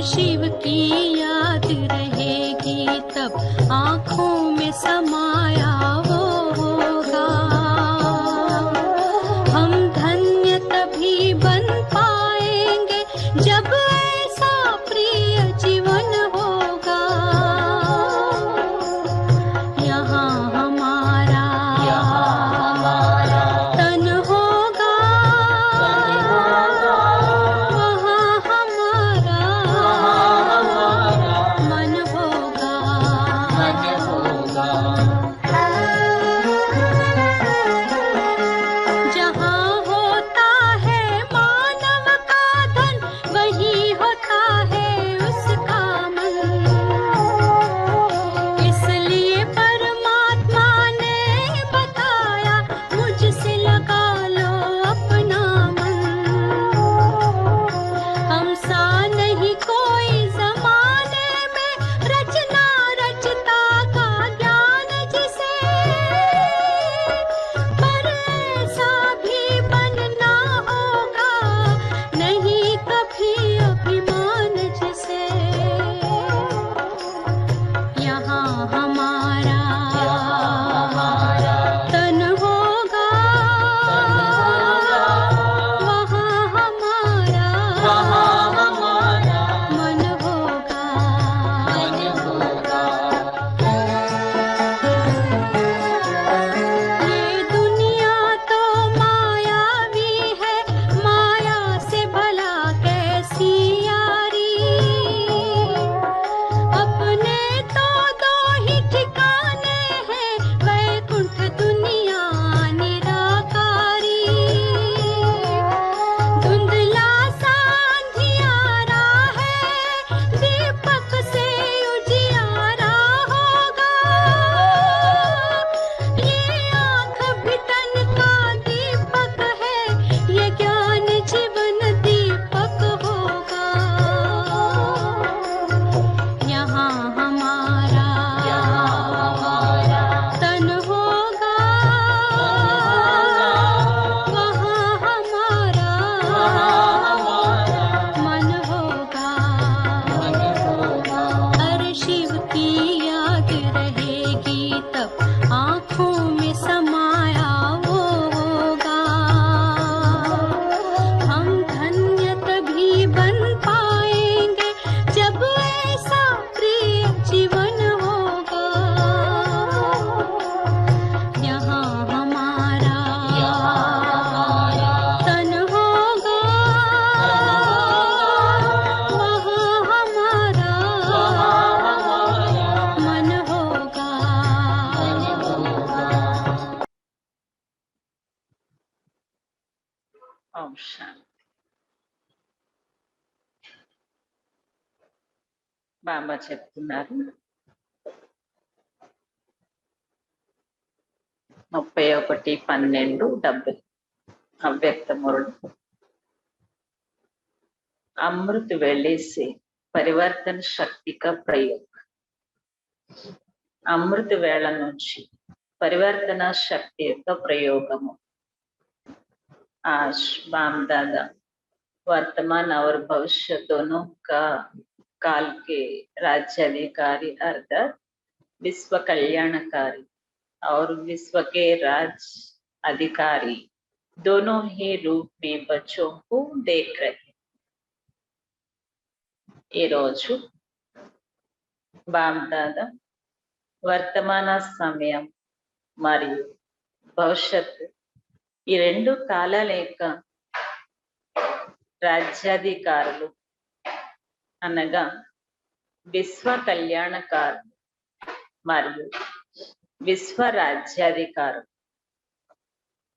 शिव की याद रहेगी तब आँखों में समाया वो होगा। हम धन्य तभी बन पाएंगे जब ऐसा प्रिय जीवन होगा। यहाँ हमारा तन होगा, वहाँ हमारा मन होगा। जहाँ होता है मानव का धन, वहीं होता है उसका मन। इसलिए परमात्मा ने बताया, मुझसे लगा लो अपना मन। हम सा नहीं कोई जमाने में, रचना रचता का ज्ञान जिसे, पर ऐसा भी बनना होगा नहीं कभी अभिमान जिसे। यहाँ हमारा तन होगा, वहाँ हमारा मन होगा। ये दुनिया तो मायावी है, माया से भला कैसी यारी। अपने तो दो ही ठिकाने हैं, वैकुंठ दुनिया निराकारी। धुंधला सा अंधियारा है, दीपक से उजियारा होगा। ये आँख भी तन का दीपक है, ये ज्ञान जीवन दीपक होगा। यहाँ हमारा तन होगा, वहाँ हमारा मन होगा। हर शिव की याद रहेगी तब आँखों में समाया वो होगा। हम धन्य तभी बन पाएंगे जब ऐसा प्रिय जीवन होगा। यहाँ हमारा तन होगा, वहाँ हमारा मन होगा। ఓం శాంతి. బాబా చెప్తున్నారు 31/12 अव्यक्त मुरली। अमृत वेले से परिवर्तन शक्ति का प्रयोग। అమృత వేళ నుంచి పరివర్తన శక్తి యొక్క ప్రయోగము। आज बाम दादा वर्तमान और भविष्य दोनों का काल के राज्याधिकारी अर्थात विश्व कल्याणकारी और विश्व के राज अधिकारी दोनों ही रूप में बच्चों को देख रहे। ఈ రోజు బామ్ దాదా వర్తమాన సమయం మరియు భవిష్యత్తు ఈ రెండు కాలాల యొక్క రాజ్యాధికారులు అనగా విశ్వ కళ్యాణకారులు మరియు విశ్వ రాజ్యాధికారులు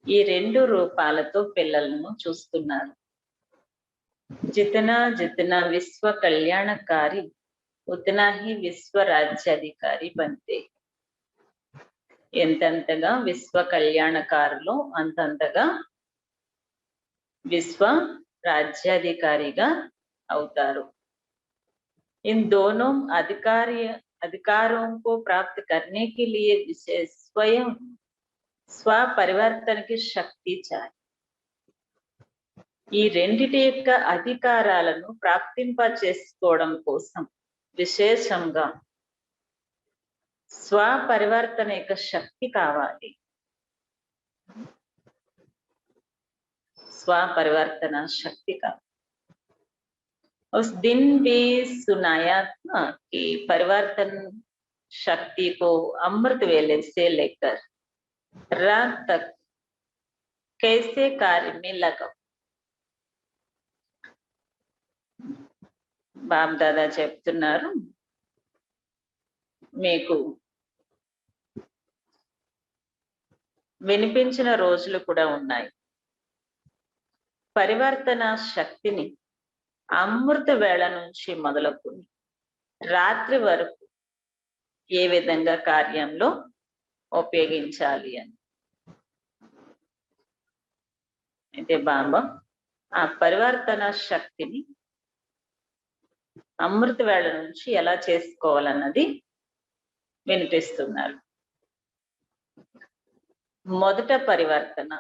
ఈ రెండు రూపాలతో పిల్లలను చూస్తున్నారు। जितना जितना विश्व कल्याणकारी उतना ही विश्व राज्याधिकारी बनते। ఎంతంతగా విశ్వ కళ్యాణకారులు అంతంతగా विश्व राज्याधिकारीगा अवतारू। इन दोनों अधिकारों को प्राप्त करने के लिए विशेष स्वयं स्व परिवर्तन की शक्ति चाहिए। ఈ రెండిటి యొక్క అధికారాలను ప్రాప్తింప చేసుకోవడం కోసం విశేషంగా స్వపరివర్తన యొక్క శక్తి కావాలి. स्वपरिवर्तन शक्ति का। उस दिन भी सुनाया था कि परिवर्तन शक्ति को अमृत वेले से लेकर रात तक कैसे कार्य में लगाओ। బాబు దాదా చెప్తున్నారు, మీకు వినిపించిన రోజులు కూడా ఉన్నాయి. పరివర్తన శక్తిని అమృత వేళ నుంచి మొదలుకొని రాత్రి వరకు ఏ విధంగా కార్యంలో ఉపయోగించాలి అని. అయితే బాబా ఆ పరివర్తన శక్తిని అమృత వేళ నుంచి ఎలా చేసుకోవాలన్నది వినిపిస్తున్నారు. మొదట పరివర్తన,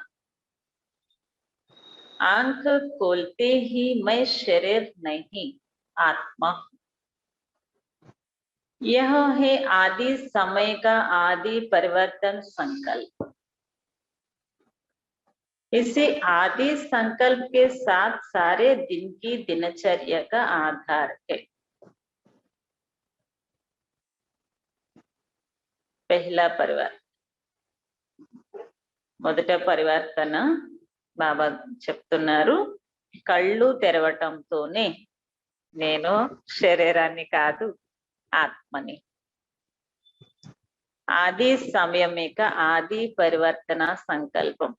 आंख खोलते ही मैं शरीर नहीं आत्मा, यह है आदि समय का आदि परिवर्तन संकल्प। इसे आदि संकल्प के साथ सारे दिन की दिनचर्या का आधार है। पहला परिवर्तन, మొదట పరివర్తన బాబా చెప్తున్నారు, కళ్ళు తెరవటంతోనే నేను శరీరాన్ని కాదు ఆత్మని. ఆది సమయమేక ఆది పరివర్తన సంకల్పం.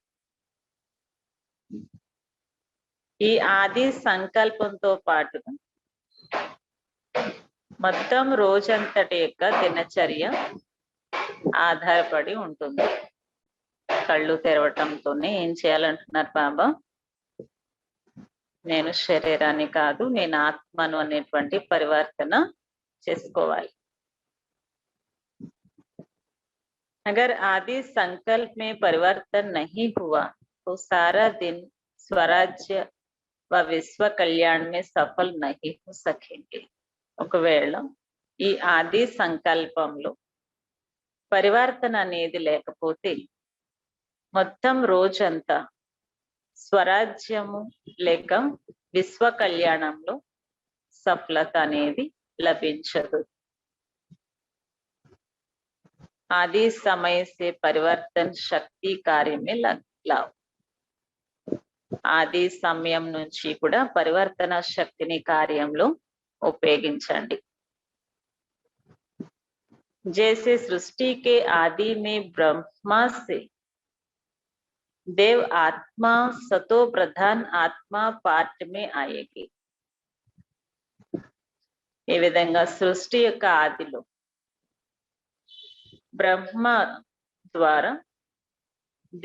ఈ ఆది సంకల్పంతో పాటుగా మొత్తం రోజంతటి యొక్క దినచర్య ఆధారపడి ఉంటుంది. కళ్ళు తెరవటంతోనే ఏం చేయాలంటున్నారు బాబా, నేను శరీరాన్ని కాదు నేను ఆత్మను అనేటువంటి పరివర్తన చేసుకోవాలి. अगर आदि संकल्प में परिवर्तन नहीं हुआ तो सारा दिन स्वराज्य व विश्व कल्याण में सफल नहीं हो सकेंगे. ఒకవేళ ఈ ఆది సంకల్పంలో పరివర్తన అనేది లేకపోతే మొత్తం రోజంతా స్వరాజ్యము లేక విశ్వ కళ్యాణంలో సఫలత అనేది లభించదు. आदि समय से परिवर्तन शक्ति कार्य में लाओ. ఆది సమయం నుంచి కూడా పరివర్తన శక్తిని కార్యంలో ఉపయోగించండి. जैसे सृष्टि के आदि में ब्रह्मा से देव आत्मा सतो प्रधान आत्मा पार्ट में आएगी. ఈ విధంగా సృష్టి యొక్క ఆదిలో బ్రహ్మ ద్వారా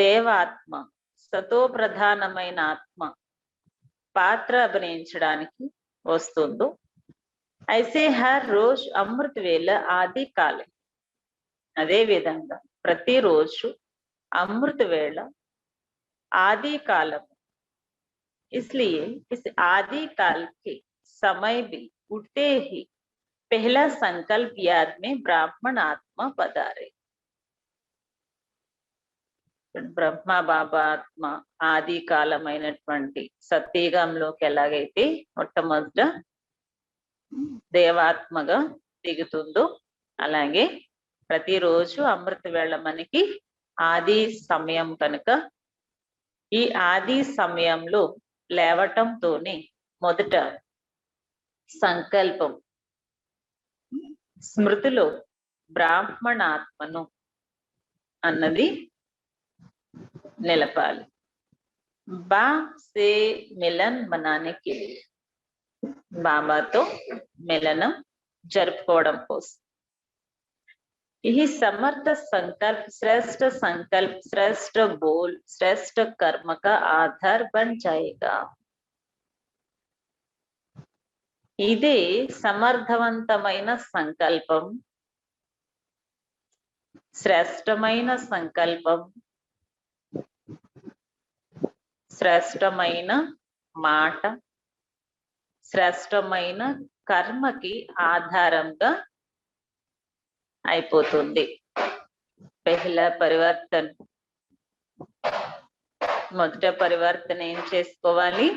దేవాత్మ సతో ప్రధానమైన ఆత్మ పాత్ర అభినయించడానికి వస్తుందో, ఐసే హర్ రోజ్ అమృత వేళ ఆది కాలం. అదే విధంగా ప్రతిరోజు అమృత వేళ आदि काल, इसलिए इस आदि काल के समय भी उठते ही पहला संकल्प याद में ब्राह्मण आत्मा पधारे. బ్రహ్మ బాబా ఆత్మ ఆది కాలమైనటువంటి సత్యయుగంలోకి ఎలాగైతే మొట్టమొదట దేవాత్మగా దిగుతుందో, అలాగే ప్రతిరోజు అమృత వేళ మనకి ఆది సమయం కనుక ఈ ఆది సమయంలో లేవటంతోనే మొదట సంకల్పం స్మృతిలో బ్రాహ్మణాత్మను అన్నది నిలపాలి. బాబ్ సే మిలన్ మనానే కే లియే, బాబాతో మిలనం జరుపుకోవడం కోసం. यही समर्थ संकल्प श्रेष्ठ संकल्प श्रेष्ठ बोल श्रेष्ठ कर्म का आधार बन जाएगा. ఇదే సమర్థవంతమైన సంకల్పం, శ్రేష్టమైన సంకల్పం, శ్రేష్టమైన మాట శ్రేష్టమైన కర్మకి ఆధారంగా అయిపోతుంది. పెహ్లా పరివర్తన్, మొదట పరివర్తన ఏం చేసుకోవాలి?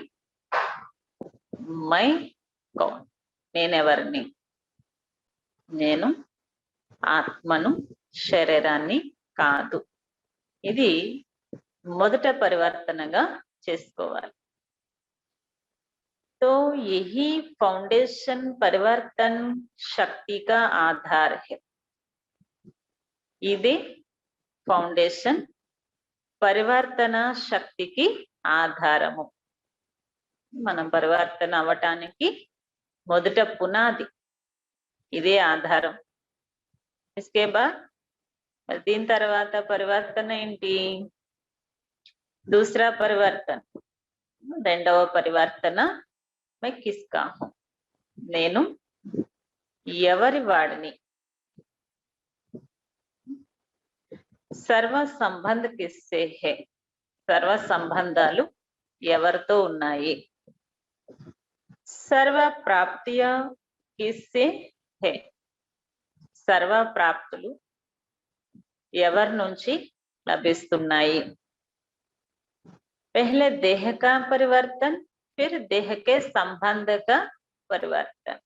మై కౌన్, నేనెవరిని? నేను ఆత్మను, శరీరాన్ని కాదు. ఇది మొదట పరివర్తనగా చేసుకోవాలి. तो यही फाउंडेशन परिवर्तन शक्ति का आधार है. ఇది ఫౌండేషన్ పరివర్తన శక్తికి ఆధారము. మనం పరివర్తన అవ్వటానికి మొదట పునాది ఇదే ఆధారం. ఇస్కే బాద్ దీని తర్వాత పరివర్తన ఏంటి? దూసరా పరివర్తన, రెండవ పరివర్తన मैं किसका हूं, నేను ఎవరి వాడిని. సర్వ సంబంధ కిస్సే హే, సర్వ సంబంధాలు ఎవరితో ఉన్నాయి? సర్వ ప్రాప్తియ కిస్సే హే, సర్వ ప్రాప్తులు ఎవరి నుంచి లభిస్తున్నాయి? पहले देह का परिवर्तन, फिर देह के संबंध का परिवर्तन,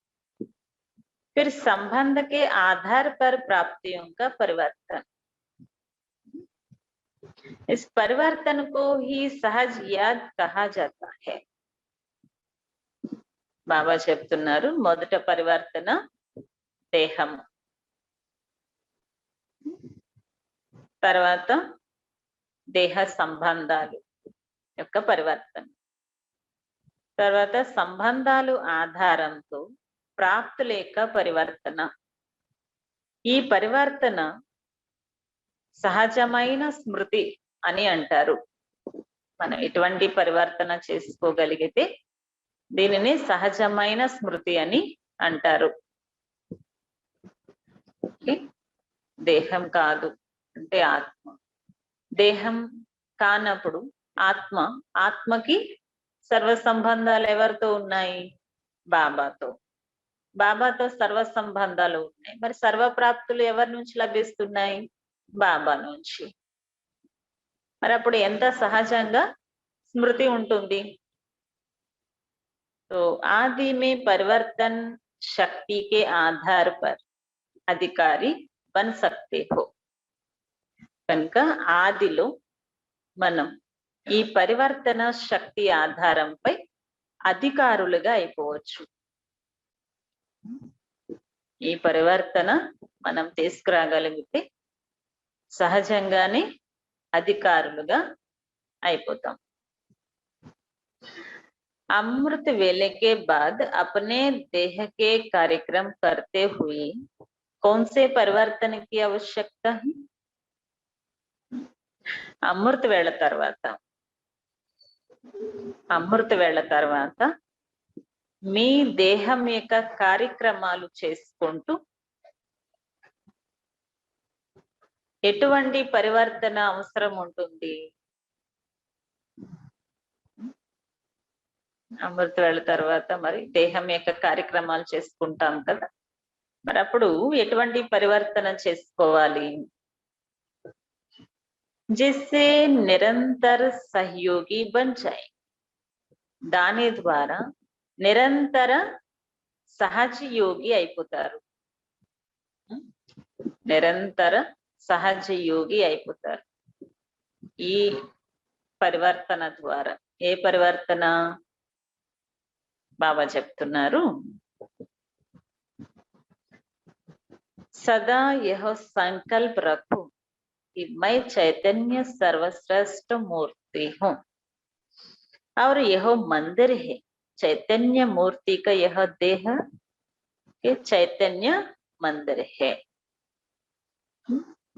फिर संबंध के आधार पर प्राप्तियों का परिवर्तन. इस परिवर्तन को ही सहज याद कहा जाता है. బాబా చెప్తున్నారు, మొదట పరివర్తన దేహం, తర్వాత దేహ సంబంధాలు యొక్క పరివర్తన, తర్వాత సంబంధాలు ఆధారంతో ప్రాప్తుల యొక్క పరివర్తన. ఈ పరివర్తన సహజమైన స్మృతి అని అంటారు. మనం ఎటువంటి పరివర్తన చేసుకోగలిగితే దీనిని సహజమైన స్మృతి అని అంటారు. దేహం కాదు అంటే ఆత్మ, దేహం కానప్పుడు ఆత్మ, ఆత్మకి సర్వ సంబంధాలు ఎవరితో ఉన్నాయి? బాబాతో. బాబాతో సర్వ సంబంధాలు ఉన్నాయి. మరి సర్వ ప్రాప్తులు ఎవరి నుంచి లభిస్తున్నాయి? బాబా నుంచి. మరి అప్పుడు ఎంత సహజంగా స్మృతి ఉంటుంది. तो आदि में परिवर्तन शक्ति के आधार पर अधिकारी बन सकते हो. కనుక ఆదిలో మనం ఈ పరివర్తన శక్తి ఆధారంపై అధికారులుగా అయిపోవచ్చు. ఈ పరివర్తన మనం తీసుకురాగలిగితే సహజంగానే అధికారులుగా అయిపోతాం. अमृत वेले के बाद अपने देह के कार्यक्रम करते हुए कौन से परिवर्तन की आवश्यकता है? అమృత వేళ తర్వాత మీ దేహం యొక్క కార్యక్రమాలు చేసుకుంటూ ఎటువంటి పరివర్తన అవసరం ఉంటుంది? అమృత వేళ తర్వాత మరి దేహం యొక్క కార్యక్రమాలు చేసుకుంటాం కదా, మరి అప్పుడు ఎటువంటి పరివర్తన చేసుకోవాలి? जिससे निरंतर सहयोगी बन जाए, దాని ద్వారా నిరంతర సహజ యోగి అయిపోతారు. నిరంతర సహజ యోగి అయిపోతారు ఈ పరివర్తన ద్వారా. ఏ పరివర్తన? బాబా చెప్తున్నారు, సదా యహ సంకల్ప రఖో कि मैं चैतन्य सर्वश्रेष्ठ मूर्ति हूँ और यह मंदिर है. चैतन्य मूर्ति का यह देह के चैतन्य मंदिर है.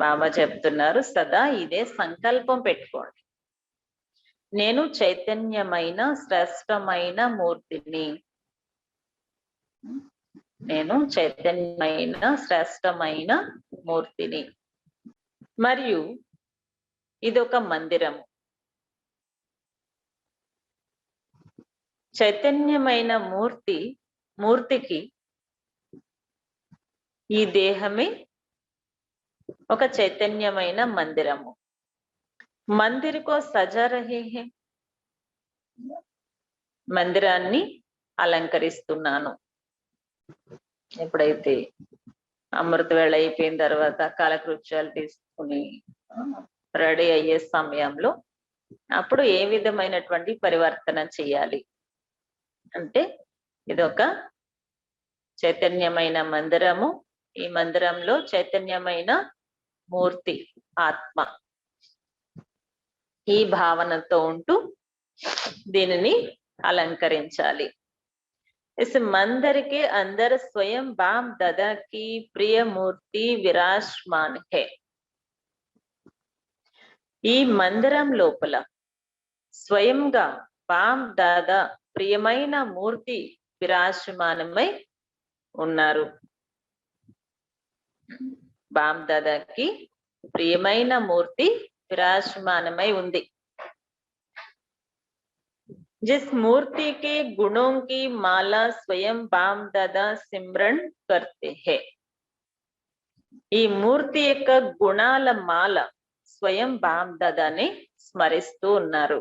బాబా చెప్తున్నారు, సదా ఇదే సంకల్పం పెట్టుకోండి, నేను చైతన్యమైన శ్రేష్టమైన మూర్తిని, నేను చైతన్యమైన శ్రేష్టమైన మూర్తిని, మరియు ఇదొక మందిరము. చైతన్యమైన మూర్తికి ఈ దేహమే ఒక చైతన్యమైన మందిరము. మందిర్ కో సజా రహే హే, మందిరాన్ని అలంకరిస్తున్నాను. ఎప్పుడైతే అమృత వేళ అయిపోయిన తర్వాత కాలకృత్యాలు తీసుకుని రెడీ అయ్యే సమయంలో అప్పుడు ఏ విధమైనటువంటి పరివర్తన చేయాలి అంటే, ఇదొక చైతన్యమైన మందిరము. ఈ మందిరంలో చైతన్యమైన మూర్తి ఆత్మ, ఈ భావనతో ఉంటూ దీనిని అలంకరించాలి. इस मंदिर के अंदर स्वयं बाप दादा की प्रिय मूर्ति विराजमान है. ఈ మందిరం లోపల స్వయంగా బాప్ దాదా ప్రియమైన మూర్తి విరాజమానమై ఉన్నారు. బాప్ దాదాకి ప్రియమైన మూర్తి విరాజమానమై ఉంది. जिस मूर्ति के गुणों की माला स्वयं बाप दादा सिमरन करते हैं. ఈ మూర్తి యొక్క గుణాల మాల స్వయం బాప్ దాదాని స్మరిస్తూ ఉన్నారు.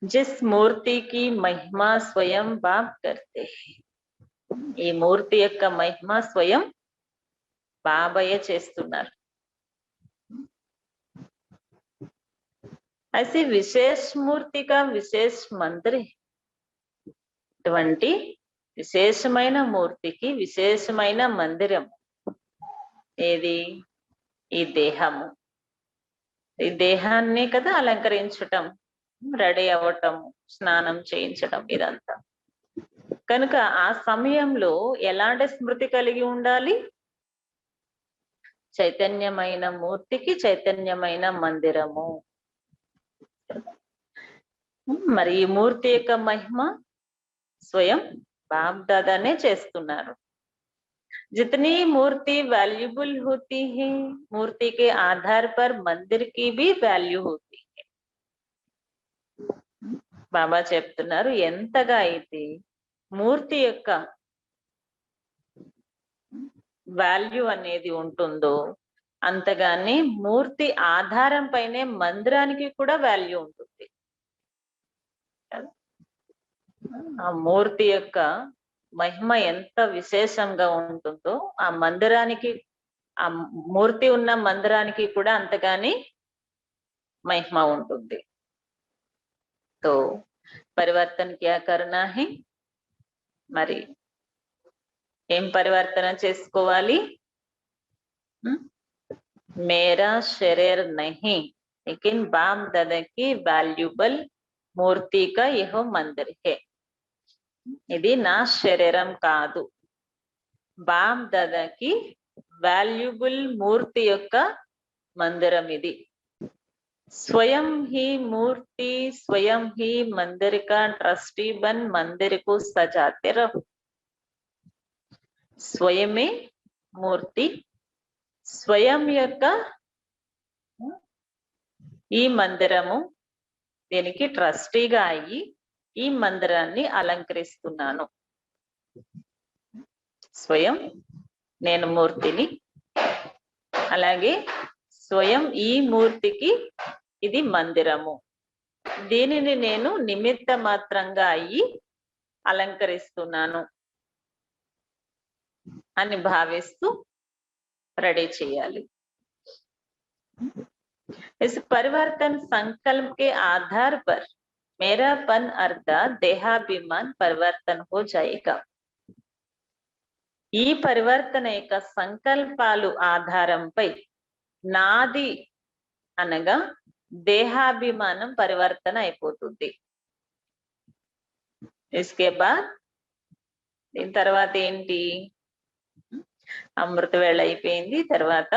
जिस मूर्ति की महिमा स्वयं बाप करते हैं. ఈ మూర్తి యొక్క మహిమ స్వయం బాబాయే చేస్తున్నారు. ऐसी विशेष मूर्ति का विशेष मंदिर है. ఇటువంటి విశేషమైన మూర్తికి విశేషమైన మందిరం ఏది? ఈ దేహము. ఈ దేహాన్ని కదా అలంకరించటం, రెడీ అవ్వటం, స్నానం చేయించడం ఇదంతా. కనుక ఆ సమయంలో ఎలాంటి స్మృతి కలిగి ఉండాలి? చైతన్యమైన మూర్తికి చైతన్యమైన మందిరము. మరి ఈ మూర్తి యొక్క మహిమ స్వయం బాప్ దాదానే చేస్తున్నారు. जितनी मूर्ति वैल्यूबल होती है, मूर्ति के आधार पर मंदिर की भी वैल्यू होती है. బాబా చెప్తున్నారు, ఎంతగా అయితే మూర్తి యొక్క వాల్యూ అనేది ఉంటుందో అంతగానే మూర్తి ఆధారం పైనే మందిరానికి కూడా వాల్యూ ఉంటుంది. ఆ మూర్తి యొక్క మహిమ ఎంత విశేషంగా ఉంటుందో ఆ మందిరానికి, ఆ మూర్తి ఉన్న మందిరానికి కూడా అంతగానే మహిమ ఉంటుంది. తో పరివర్తన క్యా కర్నా హై? మరి ఏం పరివర్తన చేసుకోవాలి? మేరా శరీర్ నహీ లేకిన్ బాప్ దాదా కి వాల్యుబుల్ మూర్తి కా యహో మందిర్ హై. ఇది నా శరీరం కాదు, బాప్ దాదాకి వాల్యుబుల్ మూర్తి యొక్క మందిరం ఇది. स्वयं ही मूर्ति, स्वयं ही मंदिर का ट्रस्टी बन मंदिर को सजाते रहो. స్వయమే మూర్తి, స్వయం యొక్క ఈ మందిరము, దీనికి ట్రస్టీగా అయ్యి ఈ మందిరాన్ని అలంకరిస్తున్నాను. స్వయం నేను మూర్తిని, అలాగే స్వయం ఈ మూర్తికి ఇది మందిరము. దీనిని నేను నిమిత్త మాత్రంగా అయ్యి అలంకరిస్తున్నాను అని భావిస్తూ రెడీ చేయాలి. इस परिवर्तन संकल्प के आधार पर मेरापन अर्थात देहाभिमान परिवर्तन हो जाएगा. ఈ పరివర్తన యొక్క సంకల్పాలు ఆధారంపై నాది అనగా దేహాభిమానం పరివర్తన అయిపోతుంది. ఇస్కే బాద్ దీని తర్వాత ఏంటి? అమృత వేళ అయిపోయింది, తర్వాత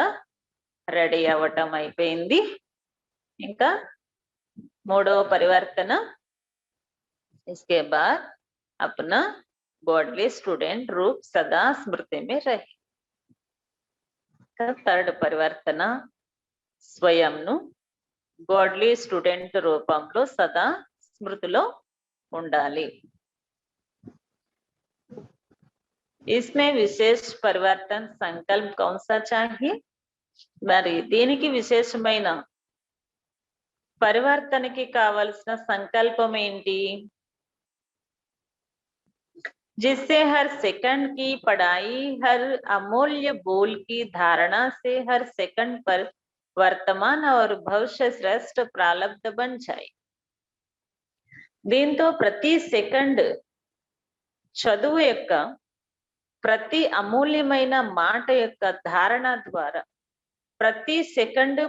రెడీ అవ్వటం అయిపోయింది. ఇంకా మూడవ పరివర్తన, ఇస్కే బాద్ అప్నా गॉडली स्टूडेंट रूप सदा स्मृति में रहे. థర్డ్ పరివర్తన, స్వయంను గాడ్లీ స్టూడెంట్ రూపంలో సదా స్మృతిలో ఉండాలి. इसमें विशेष परिवर्तन संकल्प कौन सा चाहिए? మరి దీనికి విశేషమైన పరివర్తనకి కావలసిన సంకల్పం ఏంటి? जिससे हर सेकंड की पढ़ाई, हर अमूल्य बोल की धारणा से हर सेकंड पर वर्तमान और भविष्य श्रेष्ठ प्रारब्ध बन जाए. దీంతో ప్రతి సెకండ్ చదువు యొక్క ప్రతి అమూల్యమైన మాట యొక్క ధారణ ద్వారా ప్రతి సెకండ్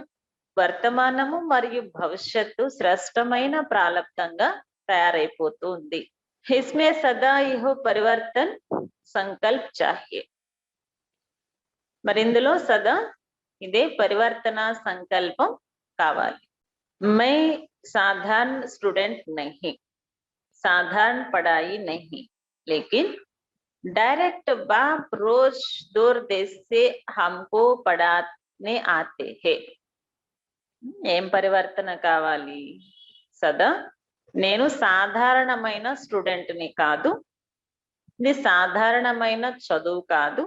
వర్తమానము మరియు భవిష్యత్తు శ్రేష్టమైన ప్రారబ్ధంగా తయారైపోతుంది. इसमें सदा यह परिवर्तन संकल्प चाहिए. మరి ఇందులో సదా ఇదే పరివర్తన సంకల్పం కావాలి. मैं साधारण स्टूडेंट नहीं, साधारण पढ़ाई नहीं, लेकिन डायरेक्ट बाप रोज दूर देश से हमको पढ़ाने आते हैं. ఏం పరివర్తన కావాలి? సదా నేను సాధారణమైన స్టూడెంట్ని కాదు, ఇది సాధారణమైన చదువు కాదు,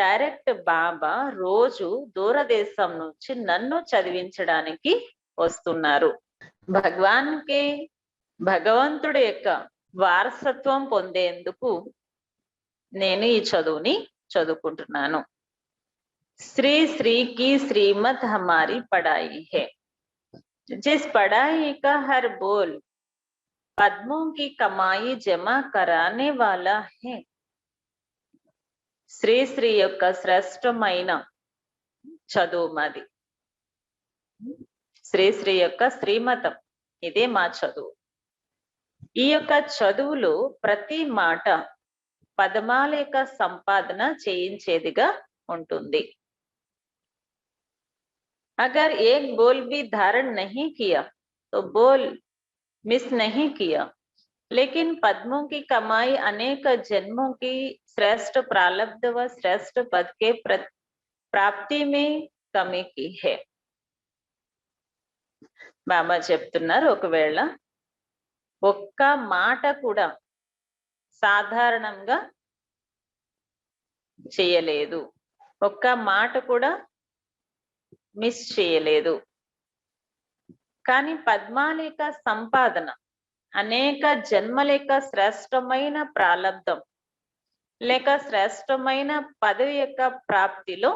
డైరెక్ట్ బాబా రోజు దూరదేశం నుంచి నన్ను చదివించడానికి వస్తున్నారు. భగవంతుడి యొక్క వారసత్వం పొందేందుకు నేను ఈ చదువుని చదువుకుంటున్నాను. శ్రీ శ్రీకి శ్రీమత్ హమారీ పढ़ाई है. जिस पढ़ाई का हर बोल पद्मों की कमाई जमा कराने वाला है. శ్రీ యొక్క శ్రేష్టమైన చదువు మాది. శ్రీ యొక్క శ్రీమతం, ఇదే మా చదువు. ఈ యొక్క చదువులో ప్రతి మాట పదమాల యొక్క సంపాదన చేయించేదిగా ఉంటుంది. अगर एक बोल भी धारण नहीं किया तो बोल मिस नहीं किया, लेकिन पद्मों की कमाई अनेक जन्मों की श्रेष्ठ प्रारब्ध व श्रेष्ठ पद के प्राप्ति में कमी की है. బాబా చెప్తున్నారు, ఒకవేళ ఒక్క మాట కూడా సాధారణంగా చేయలేదు, ఒక్క మాట కూడా మిస్ చేయలేదు, కానీ పద్మాల యొక్క సంపాదన అనేక జన్మల యొక్క శ్రేష్టమైన ప్రారబ్ధం లేక శ్రేష్టమైన పదవి యొక్క ప్రాప్తిలో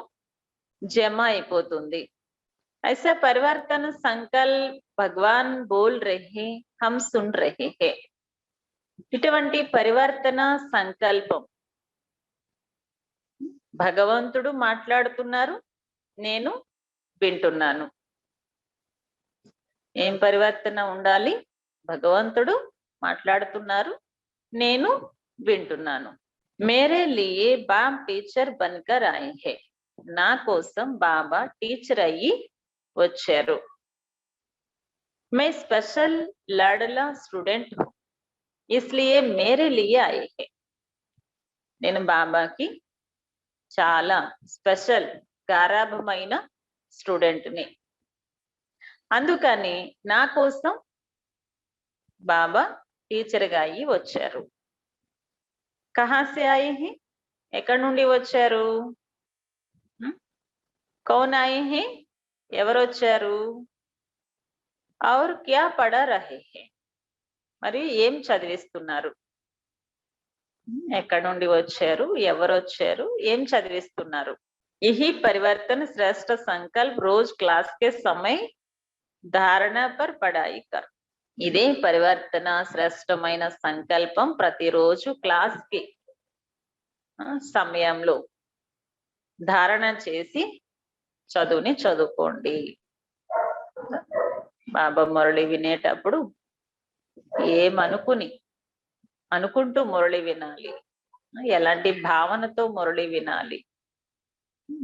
జమ అయిపోతుంది. ऐसा परिवर्तन संकल्प भगवान बोल रहे, हम सुन रहे हैं. ఇటువంటి పరివర్తన సంకల్పం భగవంతుడు మాట్లాడుతున్నారు, నేను వింటున్నాను. ఏం పరివర్తన ఉండాలి? భగవంతుడు మాట్లాడుతున్నారు, నేను వింటున్నాను. మేరే లియే బాబ్ టీచర్ బన్కర్ ఆయే హే. నా కోసం బాబా టీచర్ అయ్యి వచ్చారు. मैं स्पेशल लाडला स्टूडेंट हूँ, इसलिए मेरे लिए आए हैं. నేను బాబాకి చాలా స్పెషల్ గారాభమైన స్టూడెంట్ని, అందుకని నా కోసం బాబా టీచర్గా అయ్యి వచ్చారు. కహా సే ఆయే హే, ఎక్కడి నుండి వచ్చారు? కౌన్ ఆయే హే, ఎవరు వచ్చారు? और क्या पढ़ा रहे हैं, మరి ఏం చదివిస్తున్నారు? ఎక్కడి నుండి వచ్చారు, ఎవరు వచ్చారు, ఏం చదివిస్తున్నారు? यही परिवर्तन श्रेष्ठ संकल्प रोज क्लास के समय धारणा पर पढ़ाई कर. ఇదే పరివర్తన శ్రేష్టమైన సంకల్పం ప్రతిరోజు క్లాస్ కి సమయంలో ధారణ చేసి చదువుని చదువుకోండి. బాబా మురళి వినేటప్పుడు అనుకుంటూ మురళి వినాలి, ఎలాంటి భావనతో మురళి వినాలి.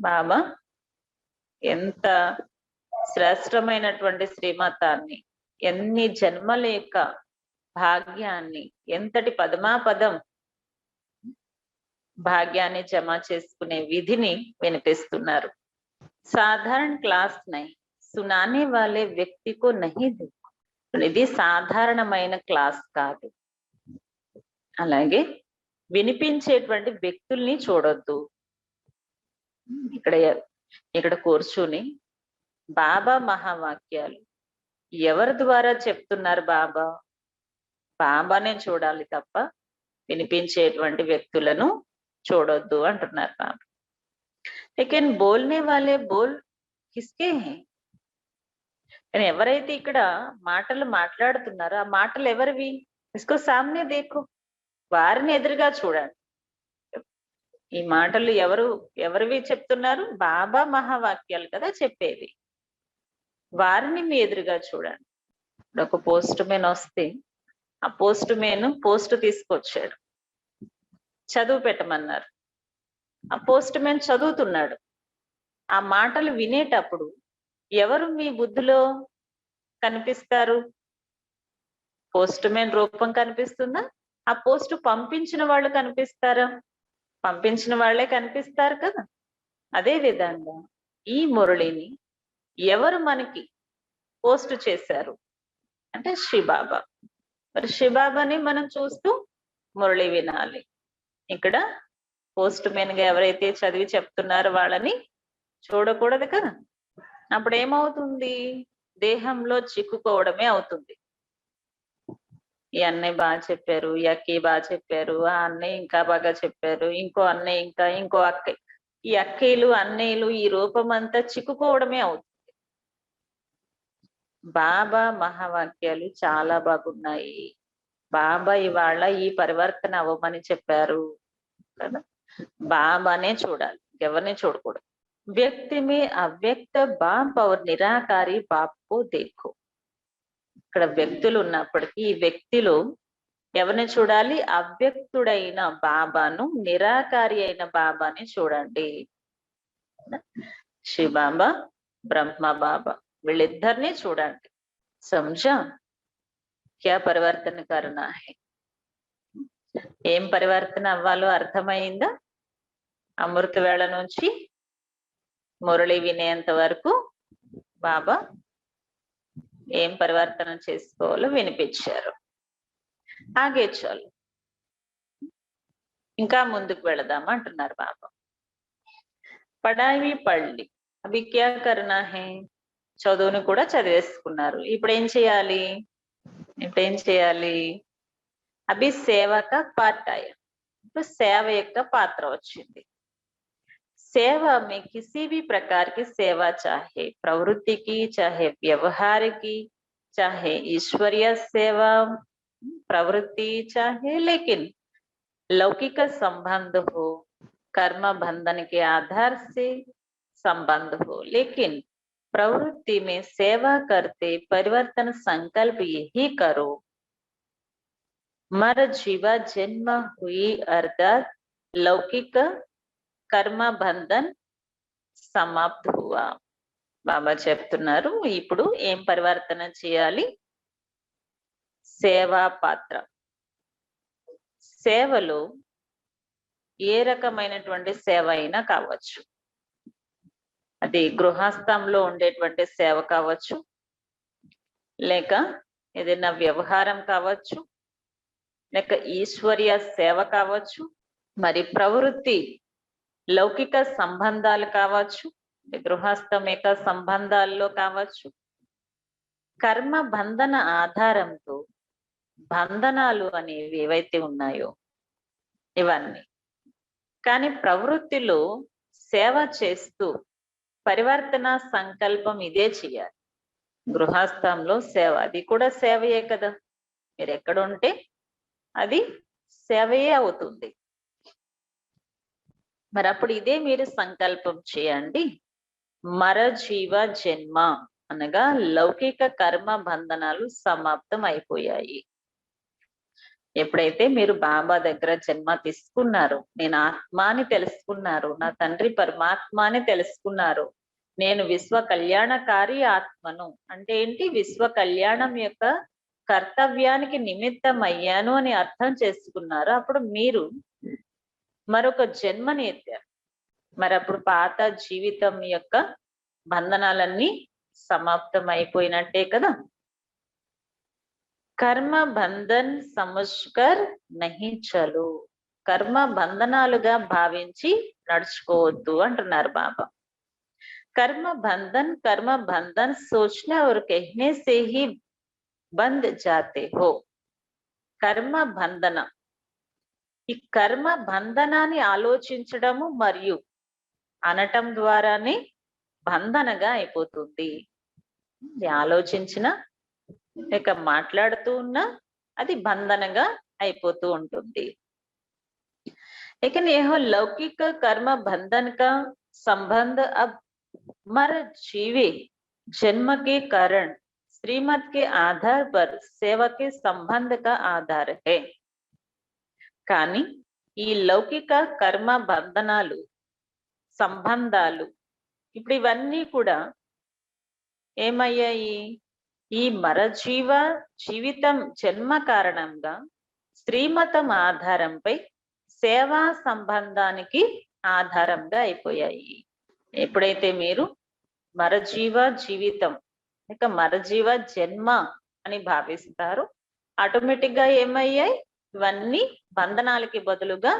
బాబా ఎంత శ్రేష్టమైనటువంటి శ్రీమతాన్ని, ఎన్ని జన్మల యొక్క భాగ్యాన్ని, ఎంతటి పదమాపదం భాగ్యాన్ని జమ చేసుకునే విధిని వినిపిస్తున్నారు. సాధారణ క్లాస్ నై, सुनाने वाले व्यक्ति को नहीं देखो, ఇది సాధారణమైన క్లాస్ కాదు. అలాగే వినిపించేటువంటి వ్యక్తుల్ని చూడొద్దు. ఇక్కడ ఇక్కడ కూర్చుని బాబా మహావాక్యాలు ఎవరి ద్వారా చెప్తున్నారు బాబా? బాబానే చూడాలి తప్ప వినిపించేటువంటి వ్యక్తులను చూడొద్దు అంటున్నారు బాబా. लेकिन बोलने वाले बोल किसके हैं? కానీ ఎవరైతే ఇక్కడ మాటలు మాట్లాడుతున్నారో ఆ మాటలు ఎవరివి? ఇస్కో సామ్నే దేఖో, వారిని ఎదురుగా చూడండి. ఈ మాటలు ఎవరివి చెప్తున్నారు? బాబా మహావాక్యాలు కదా చెప్పేవి. వారిని మీ ఎదురుగా చూడండి. ఇప్పుడు ఒక పోస్ట్ మ్యాన్ వస్తే ఆ పోస్ట్ మ్యాన్ పోస్ట్ తీసుకొచ్చాడు, చదువు పెట్టమన్నారు. ఆ పోస్ట్ మ్యాన్ చదువుతున్నాడు. ఆ మాటలు వినేటప్పుడు ఎవరు మీ బుద్ధిలో కనిపిస్తారు? పోస్ట్ మ్యాన్ రూపం కనిపిస్తుందా? ఆ పోస్ట్ పంపించిన వాళ్ళు కనిపిస్తారా? పంపించిన వాళ్ళే కనిపిస్తారు కదా. అదే విధంగా ఈ మురళిని ఎవరు మనకి పోస్ట్ చేశారు అంటే శివబాబా. మరి శివబాబాని మనం చూస్తూ మురళి వినాలి. ఇక్కడ పోస్ట్ మ్యాన్ గా ఎవరైతే చదివి చెప్తున్నారో వాళ్ళని చూడకూడదు కదా. అప్పుడు ఏమవుతుంది? దేహంలో చిక్కుకోవడమే అవుతుంది. ఈ అన్నయ్య బాగా చెప్పారు, ఈ అక్కయ్య బాగా చెప్పారు, ఆ అన్నయ్య ఇంకా బాగా చెప్పారు, ఇంకో అన్నయ్య ఇంకా ఇంకో అక్కయ్య, ఈ అక్కయ్యలు అన్నయ్యలు ఈ రూపం అంతా చిక్కుకోవడమే అవుతుంది. బాబా మహావాక్యాలు చాలా బాగున్నాయి. బాబా ఇవాళ ఈ పరివర్తన అవ్వమని చెప్పారు కదా. బాబానే చూడాలి, ఎవరిని చూడకూడదు. వ్యక్తి మే అవ్యక్త బాప్ और నిరాకారి బాప్ కో దేఖో. ఇక్కడ వ్యక్తులు ఉన్నప్పటికీ ఈ వ్యక్తిలో ఎవరిని చూడాలి? అవ్యక్తుడైన బాబాను, నిరాకారి అయిన బాబాని చూడండి. శివబాబా, బ్రహ్మ బాబా వీళ్ళిద్దరిని చూడండి. సమझा? క్యా పరివర్తన కర్నా హై? ఏం పరివర్తన అవ్వాలో అర్థమైందా? అమృత వేళ నుంచి మురళి వినేంత వరకు బాబా ఏం పరివర్తన చేసుకోవాలో వినిపించారు. ఆగే చాలు, ఇంకా ముందుకు వెళదాం అంటున్నారు బాబా. పడాయి పళ్ళి అవి క్యా కర్నా హై? చదువుని కూడా చదివేసుకున్నారు. ఇప్పుడు ఏం చేయాలి? అభి సేవక పార్ట్ ఆయా. ఇప్పుడు సేవ యొక్క పాత్ర వచ్చింది. सेवा में किसी भी प्रकार की सेवा, चाहे प्रवृत्ति की, चाहे व्यवहार की, चाहे ईश्वरीय सेवा प्रवृत्ति, चाहे लेकिन लौकिक संबंध हो, कर्म बंधन के आधार से संबंध हो, लेकिन प्रवृत्ति में सेवा करते परिवर्तन संकल्प यही करो। मर जीवा जन्म हुई अर्थात लौकिक కర్మ బంధన్ సమాప్త హువా. బాబా చెప్తున్నారు ఇప్పుడు ఏం పరివర్తన చేయాలి? సేవా పాత్ర. సేవలో ఏ రకమైనటువంటి సేవ అయినా కావచ్చు. అది గృహస్థంలో ఉండేటువంటి సేవ కావచ్చు, లేక ఏదైనా వ్యవహారం కావచ్చు, లేక ఈశ్వరీయ సేవ కావచ్చు, మరి ప్రవృత్తి లౌకిక సంబంధాలు కావచ్చు, గృహస్థం యొక్క సంబంధాల్లో కావచ్చు. కర్మ బంధన ఆధారంతో బంధనాలు అనేవి ఏవైతే ఉన్నాయో ఇవన్నీ. కానీ ప్రవృత్తిలో సేవ చేస్తూ పరివర్తన సంకల్పం ఇదే చేయాలి. గృహస్థంలో సేవ, అది కూడా సేవయే కదా. మీరు ఎక్కడుంటే అది సేవయే అవుతుంది. మరి అప్పుడు ఇదే మీరు సంకల్పం చేయండి. మర జీవ జన్మ అనగా లౌకిక కర్మ బంధనాలు సమాప్తం అయిపోయాయి. ఎప్పుడైతే మీరు బాబా దగ్గర జన్మ తీసుకున్నారు, నేను ఆత్మాని తెలుసుకున్నారు, నా తండ్రి పరమాత్మాని తెలుసుకున్నారు, నేను విశ్వ కళ్యాణకారి ఆత్మను అంటే ఏంటి? విశ్వ కళ్యాణం యొక్క కర్తవ్యానికి నిమిత్తం అయ్యాను అని అర్థం చేసుకున్నారు. అప్పుడు మీరు మరొక జన్మని ఎత్తారు. మరి అప్పుడు పాత జీవితం యొక్క బంధనాలన్నీ సమాప్తం అయిపోయినట్టే కదా. కర్మ బంధన్ సమజ్కర్ నహి చలో. కర్మ బంధనాలుగా భావించి నడుచుకోవద్దు అంటున్నారు బాబా. कर्म बंधन सोचने और कहने से ही बंध जाते हो. కర్మ బంధన, ఈ కర్మ బంధనాన్ని ఆలోచించడము మరియు అనటం ద్వారానే బంధనగా అయిపోతుంది. ఆలోచించిన లేక మాట్లాడుతూ ఉన్నా అది బంధనగా అయిపోతూ ఉంటుంది. लेकिन यह लौकिक कर्म बंधन का संबंध अब मर जीवे जन्म के कारण श्रीमत के आधार पर सेवा के संबंध का आधार है. కానీ ఈ లౌకిక కర్మ బంధనాలు సంబంధాలు ఇప్పుడు ఇవన్నీ కూడా ఏమయ్యాయి? ఈ మరజీవ జీవితం జన్మ కారణంగా శ్రీమతం ఆధారంపై సేవా సంబంధానికి ఆధారంగా అయిపోయాయి. ఎప్పుడైతే మీరు మరజీవ జీవితం లేక మరజీవ జన్మ అని భావిస్తారో ఆటోమేటిక్ గా ఏమయ్యాయి? ఇవన్నీ బంధనాలకి బదులుగా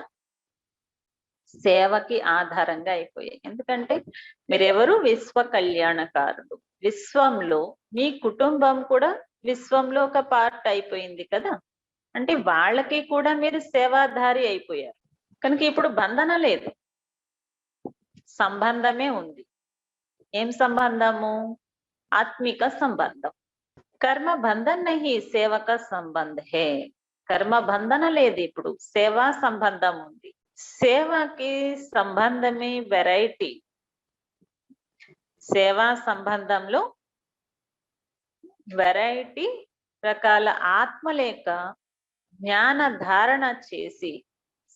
సేవకి ఆధారంగా అయిపోయాయి. ఎందుకంటే మీరెవరు? విశ్వ కళ్యాణకారుడు. విశ్వంలో మీ కుటుంబం కూడా విశ్వంలో ఒక పార్ట్ అయిపోయింది కదా. అంటే వాళ్ళకి కూడా మీరు సేవాధారి అయిపోయారు కనుక ఇప్పుడు బంధన లేదు, సంబంధమే ఉంది. ఏం సంబంధము? ఆత్మిక సంబంధం. కర్మ బంధన్ నహి సేవక సంబంధ హే. కర్మ బంధన లేదు, ఇప్పుడు సేవా సంబంధం ఉంది. సేవకి సంబంధమే వెరైటీ. సేవా సంబంధంలో వెరైటీ రకాల ఆత్మ లేక జ్ఞాన ధారణ చేసి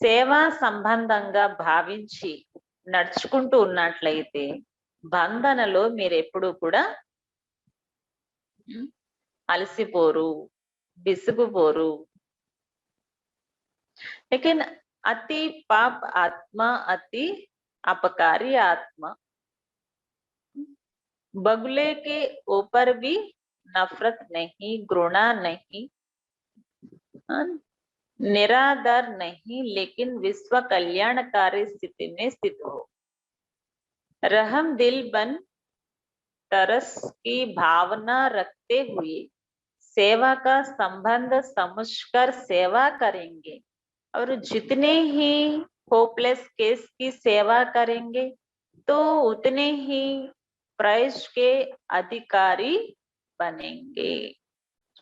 సేవా సంబంధంగా భావించి నడుచుకుంటూ ఉన్నట్లయితే బంధనలో మీరు ఎప్పుడు కూడా అలసిపోరు, విసుగుపోరు. लेकिन अति पाप आत्मा, अति अपकारी आत्मा बगुले के ऊपर भी नफरत नहीं, घृणा नहीं, निरादर नहीं, लेकिन विश्व कल्याणकारी स्थिति में स्थित हो. रहम दिल बन तरस की भावना रखते हुए सेवा का संबंध समझकर सेवा करेंगे और जितने ही होपलेस केस की सेवा करेंगे तो उतने ही प्राइज के अधिकारी बनेंगे.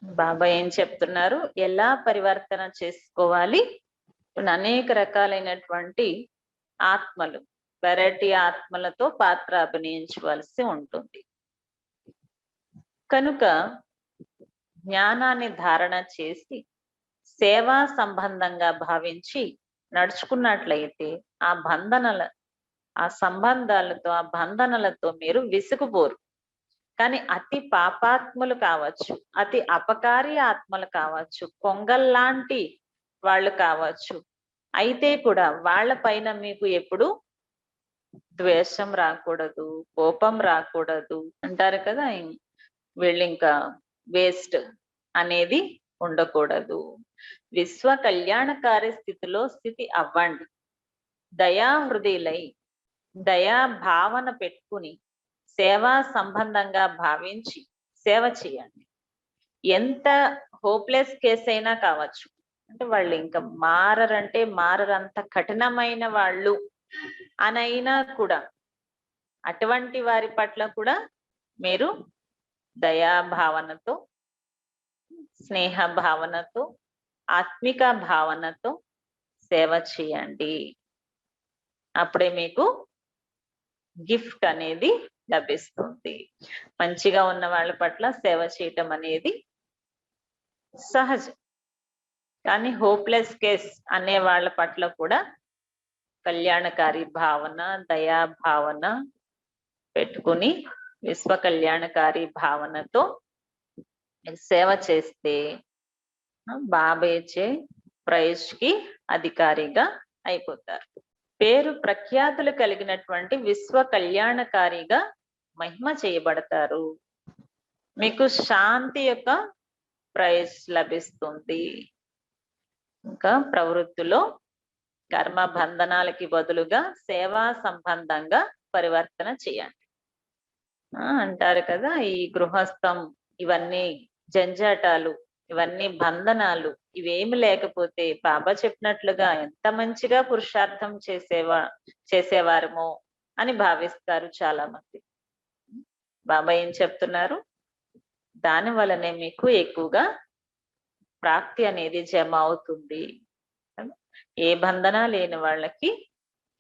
బాబా ఏం చెప్తున్నారు? ఎలా పరివర్తన చేసుకోవాలి? అనేక రకాలైనటువంటి ఆత్మలు, వెరైటీ ఆత్మలతో పాత్ర అభినయించవలసి ఉంటుంది. కనుక జ్ఞానాన్ని ధారణ చేసి సేవా సంబంధంగా భావించి నడుచుకున్నట్లయితే ఆ సంబంధాలతో, ఆ బంధనలతో మీరు విసుగుపోరు. కానీ అతి పాపాత్ములు కావచ్చు, అతి అపకారి ఆత్మలు కావచ్చు, కొంగల్లాంటి వాళ్ళు కావచ్చు, అయితే కూడా వాళ్ళ పైన మీకు ఎప్పుడు ద్వేషం రాకూడదు, కోపం రాకూడదు. అంటారు కదా, వీళ్ళు ఇంకా వేస్ట్ అనేది ఉండకూడదు. విశ్వ కళ్యాణకారి స్థితిలో స్థితి అవ్వండి. దయా హృదయులై దయా భావన పెట్టుకుని సేవా సంబంధంగా భావించి సేవ చేయండి. ఎంత హోప్లెస్ కేసు అయినా కావచ్చు, అంటే వాళ్ళు ఇంకా మారరంటే మారరంత కఠినమైన వాళ్ళు అనైనా కూడా అటువంటి వారి పట్ల కూడా మీరు దయా భావనతో, స్నేహ భావనతో, ఆత్మిక భావనతో సేవ చేయండి. అప్పుడే మీకు గిఫ్ట్ అనేది లభిస్తుంది. మంచిగా ఉన్న వాళ్ళ పట్ల సేవ చేయటం అనేది సహజం. కానీ హోప్లెస్ కేస్ అనే వాళ్ళ పట్ల కూడా కళ్యాణకారి భావన, దయా భావన పెట్టుకుని విశ్వ కళ్యాణకారి భావనతో సేవ చేస్తే బాబేచే ప్రైజ్ కి అధికారిగా అయిపోతారు. పేరు ప్రఖ్యాతులు కలిగినటువంటి విశ్వ కళ్యాణకారిగా మహిమ చేయబడతారు. మీకు శాంతి యొక్క ప్రైజ్ లభిస్తుంది. ఇంకా ప్రవృత్తిలో కర్మ బంధనాలకి బదులుగా సేవా సంబంధంగా పరివర్తన చేయండి. అంటారు కదా, ఈ గృహస్థం ఇవన్నీ జంజాటాలు, ఇవన్నీ బంధనాలు, ఇవేమి లేకపోతే బాబా చెప్పినట్లుగా ఎంత మంచిగా పురుషార్థం చేసేవారమో అని భావిస్తారు చాలా మంది. బాబా ఏం చెప్తున్నారు, దాని వలనే మీకు ఎక్కువగా ప్రాప్తి అనేది జమ అవుతుంది. ఏ బంధన లేని వాళ్ళకి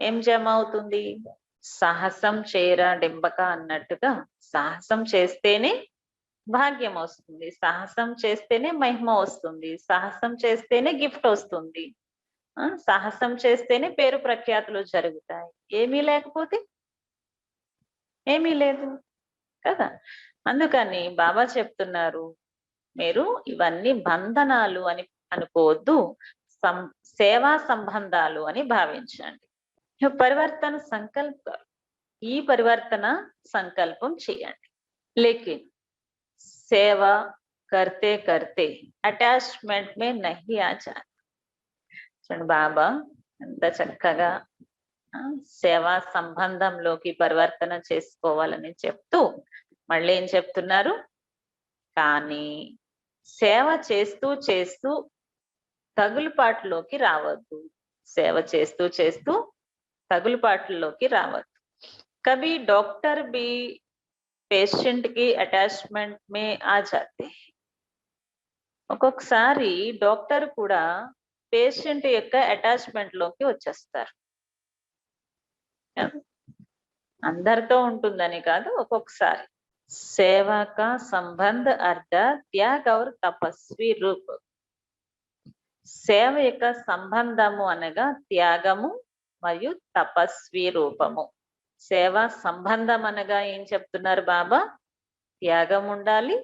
ఏం జమ అవుతుంది? సాహసం చేయరా డింబక అన్నట్టుగా సాహసం చేస్తేనే భాగ్యం వస్తుంది, సాహసం చేస్తేనే మహిమ వస్తుంది, సాహసం చేస్తేనే గిఫ్ట్ వస్తుంది, సాహసం చేస్తేనే పేరు ప్రఖ్యాతులు జరుగుతాయి. ఏమీ లేకపోతే ఏమీ లేదు కదా. అందుకని బాబా చెప్తున్నారు, మీరు ఇవన్నీ బంధనాలు అని అనుకోవద్దు, సేవా సంబంధాలు అని భావించండి. పరివర్తన సంకల్ప, ఈ పరివర్తన సంకల్పం చేయండి. లేకిన్ సేవ करते करते అటాచ్మెంట్ మే నహీ ఆ జాతే. చూడండి బాబా ఎంత చక్కగా సేవా సంబంధంలోకి పరివర్తన చేసుకోవాలని చెప్తూ మళ్ళీ ఏం చెప్తున్నారు, కానీ సేవ చేస్తూ చేస్తూ తగులుపాటులోకి రావద్దు. సేవ చేస్తూ చేస్తూ తగులుపాట్లలోకి రావద్దు. కभी डॉक्टर भी పేషెంట్ కి అటాచ్మెంట్ మే ఆ జాతే. ఒక్కొక్కసారి డాక్టర్ కూడా పేషెంట్ యొక్క అటాచ్మెంట్ లోకి వచ్చేస్తారు. అందరితో ఉంటుందని కాదు, ఒక్కొక్కసారి. సేవా కా సంబంధ అర్థ త్యాగ్ ఔర్ తపస్వి రూప్. సేవ యొక్క సంబంధము అనగా త్యాగము మరియు తపస్వి రూపము. సేవా సంబంధం అనగా ఏం చెప్తున్నారు బాబా? త్యాగం ఉండాలి,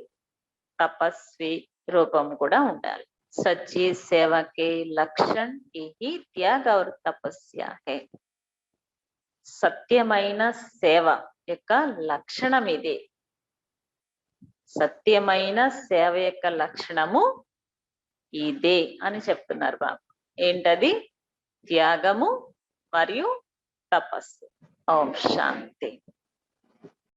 తపస్వి రూపం కూడా ఉండాలి. సచ్చి సేవకే లక్షణ్ యహీ త్యాగ ఔర్ తపస్య హై. సత్యమైన సేవ యొక్క లక్షణం ఇదే. సత్యమైన సేవ యొక్క లక్షణము ఇదే అని చెప్తున్నారు బాబా. ఏంటది? త్యాగము మరియు తపస్సు. ఓం శాంతి.